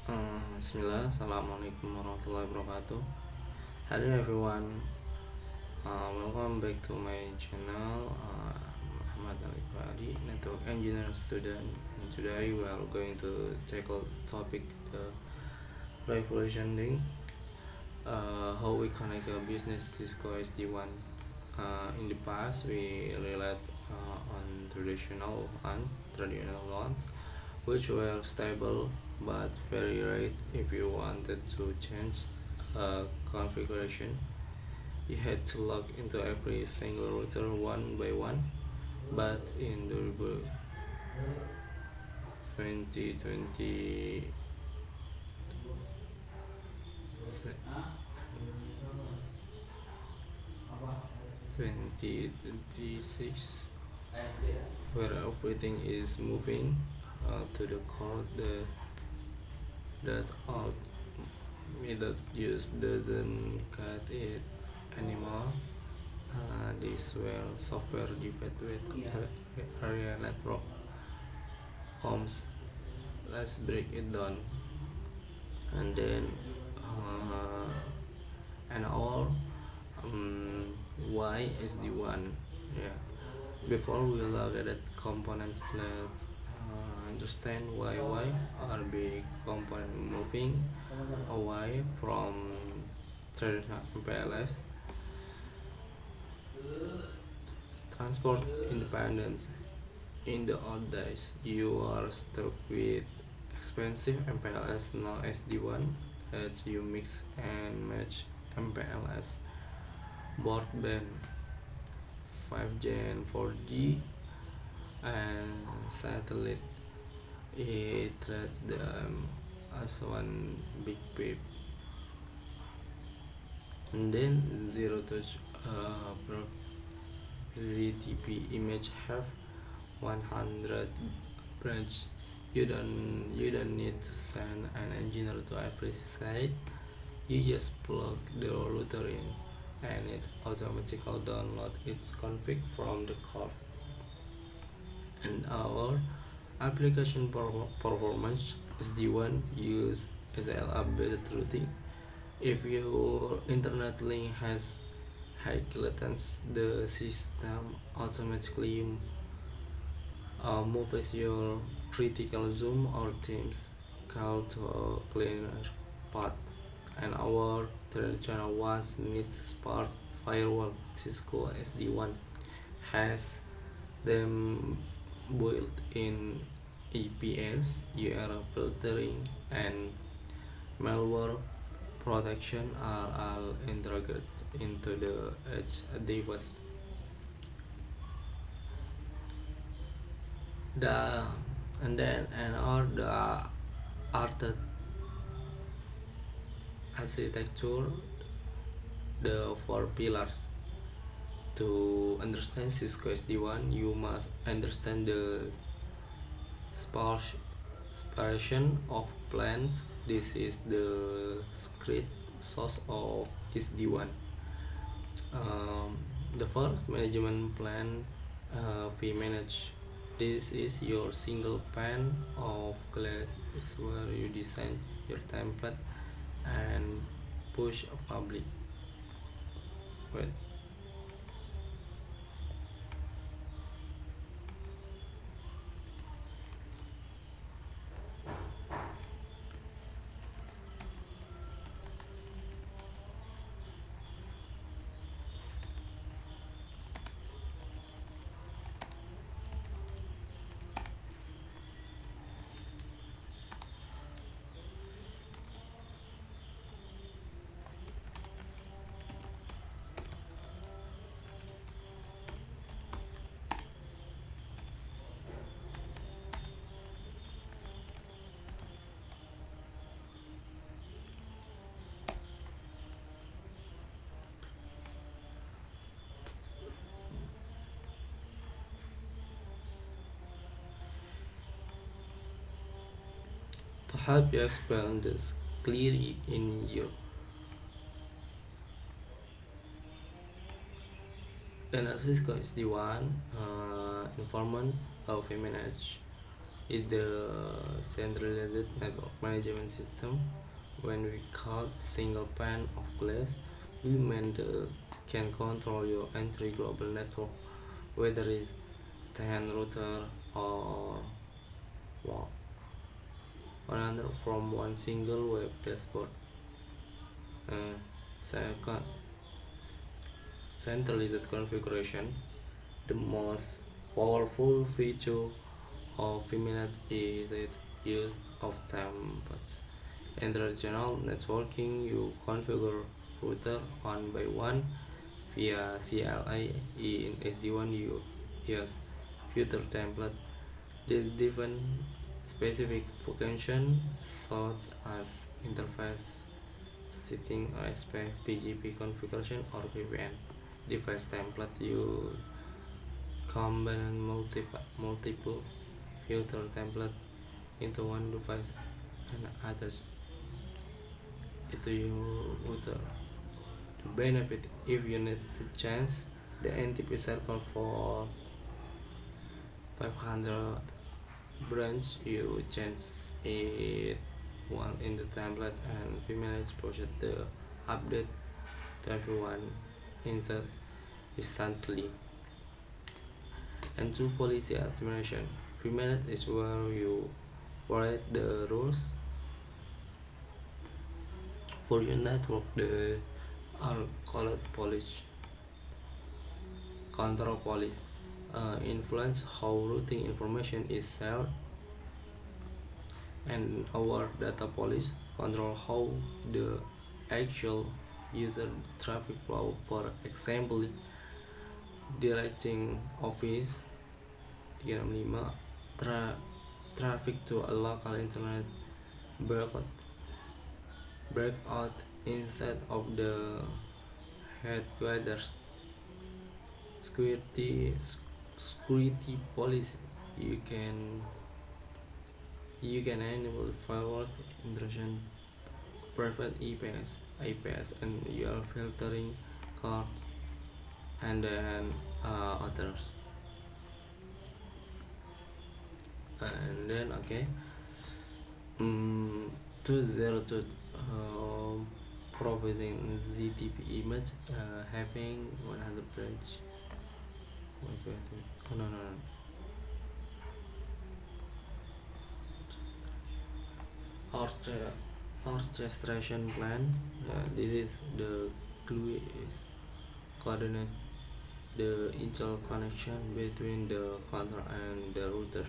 Bismillah, Assalamualaikum warahmatullahi wabarakatuh. Hello everyone, welcome back to my channel. Muhammad Ali, network engineer student, and today we are going to tackle topic the revolutioning how we connect a business Cisco SD-WAN. In the past, we relied on traditional ones, which were stable but very rare. If you wanted to change a configuration, you had to log into every single router one by one. But in the 2020 2026, where everything is moving to the cloud, that out method use doesn't cut it anymore. This where software developed with area network comes. Let's break it down, and then uh, and all why SD-WAN. Yeah. Before we look at that components, let's understand why are big component moving away from traditional MPLS. Transport independence. In the old days, you are stuck with expensive MPLS, now SD-WAN lets you mix and match MPLS, broadband, 5G and 4G, and satellite. It treats them as one big pip. And then zero touch ZTP image have 100 branch. You don't need to send an engineer to every site. You just plug the router in and it automatically download its config from the core. And our application performance is the one use SLA based routing. If your internet link has high latency, the system automatically moves your critical zoom or teams call to a cleaner path. And our traditional ones need Spark firewall. Cisco SD-WAN has them built in EPS, URL filtering, and malware protection are all integrated into the edge device. The and then and all the art architecture, the four pillars. To understand Cisco SD-WAN, you must understand the separation of plans. This is the secret source of SD-WAN. Um, the first management plan, we manage. This is your single pane of glass. It's where you design your template and push a public. Wait. To help you explain this clearly in your analysis, is the one informant of a manage. is the centralized network management system. When we call single pane of glass, we mean can control your entire global network, whether it's 10 router or 100 from one single web dashboard. Uh, second, centralized configuration. The most powerful feature of Viminet is its use of templates. In traditional networking, you configure router one by one via CLI. In SD-WAN, you use future template. These define specific functions such as interface setting, OSP, BGP configuration, or VPN. Device template, you combine multiple filter template into one device and attach it to your router. The benefit, if you need to change the NTP server for 500 branch, you change it one in the template and we manage process the update to everyone instantly. And through policy administration, Premanage is where you write the rules for your network. The are called police control police. Influence how routing information is shared, and our data police control how the actual user traffic flow. For example, directing Office 365 traffic to a local internet breakout breakout instead of the headquarters. Security policy, you can enable firewall intrusion, private IPS, and you are filtering cards and then others. And then okay, 202, provisioning ZTP image, having 100 branch. Wait. Oh, no. Orchestra, orchestration plan. This is the glue is coordinates the interconnection between the controller and the router.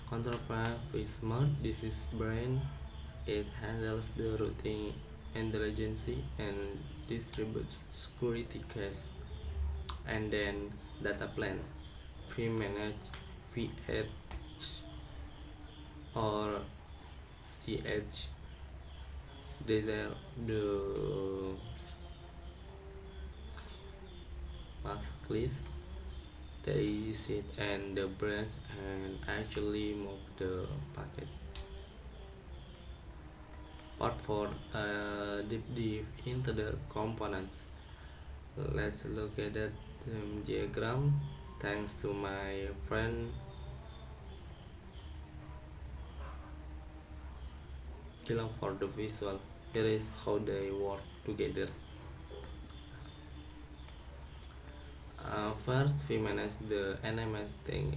Control plan is smart. This is brain. It handles the routing intelligence and distributes security cache. And then data plan. We manage VH or CH. These are the mask list. They sit and the branch and actually move the packet. Part 4, deep into the components. Let's look at that diagram. Thanks to my friend Kilang for the visual. Here is how they work together. First, we manage the NMS thing.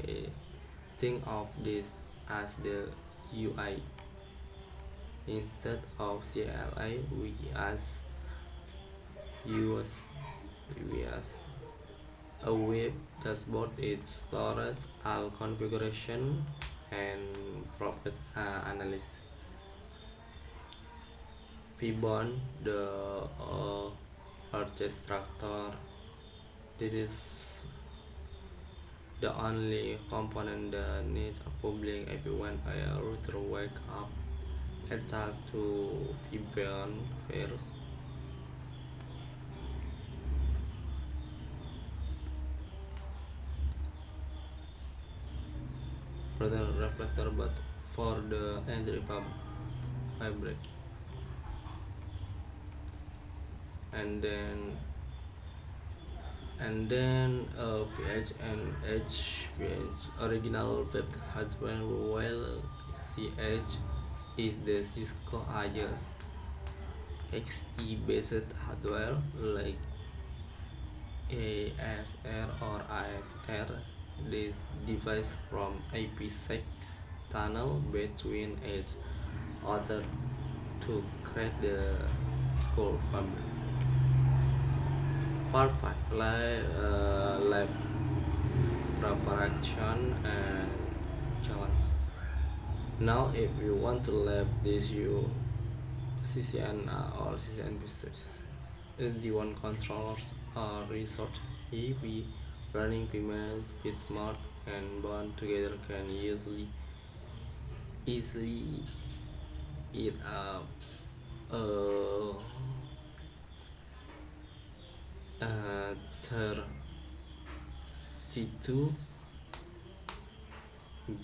Think of this as the UI. Instead of CLI, use a web dashboard. It stores all configuration and profit analysis. Fibon, the orchestrator. This is the only component that needs a public IP when a router wake up and talk to Fibon first. Router reflector, but for the entry fabric. and then VH and HVH original web hardware, while CH is the Cisco IS XE based hardware like ASR or ISR. This device from IP6 tunnel between each other to create the school family. Part 5 lab preparation and challenge. Now, if you want to lab this, you CCN or CCNP studies. SD-WAN controllers are research EV running female with smart and bond together can easily eat up uh, 32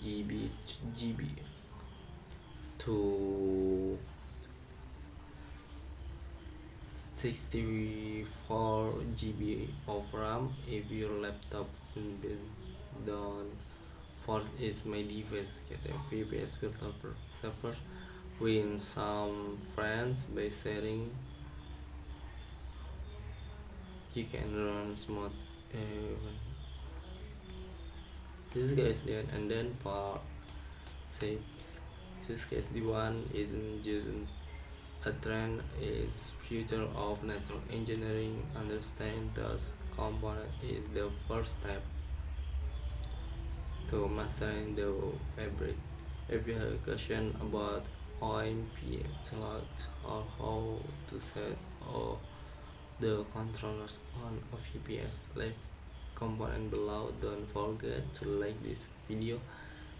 GB to 64 GB of RAM if your laptop been done for is my device get a VPS filter per server with some friends by sharing you can run smooth this guy is dead and then part 6 Cisco SD-WAN isn't using a trend is future of network engineering. Understand those component is the first step to mastering the fabric. If you have a question about OMP slugs or how to set all the controllers on a VPS, like component below. Don't forget to like this video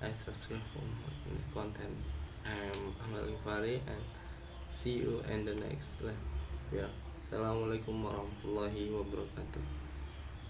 and subscribe for more content. I'm Ahmad Fari and see you in the next live. Yeah. Assalamualaikum warahmatullahi wabarakatuh.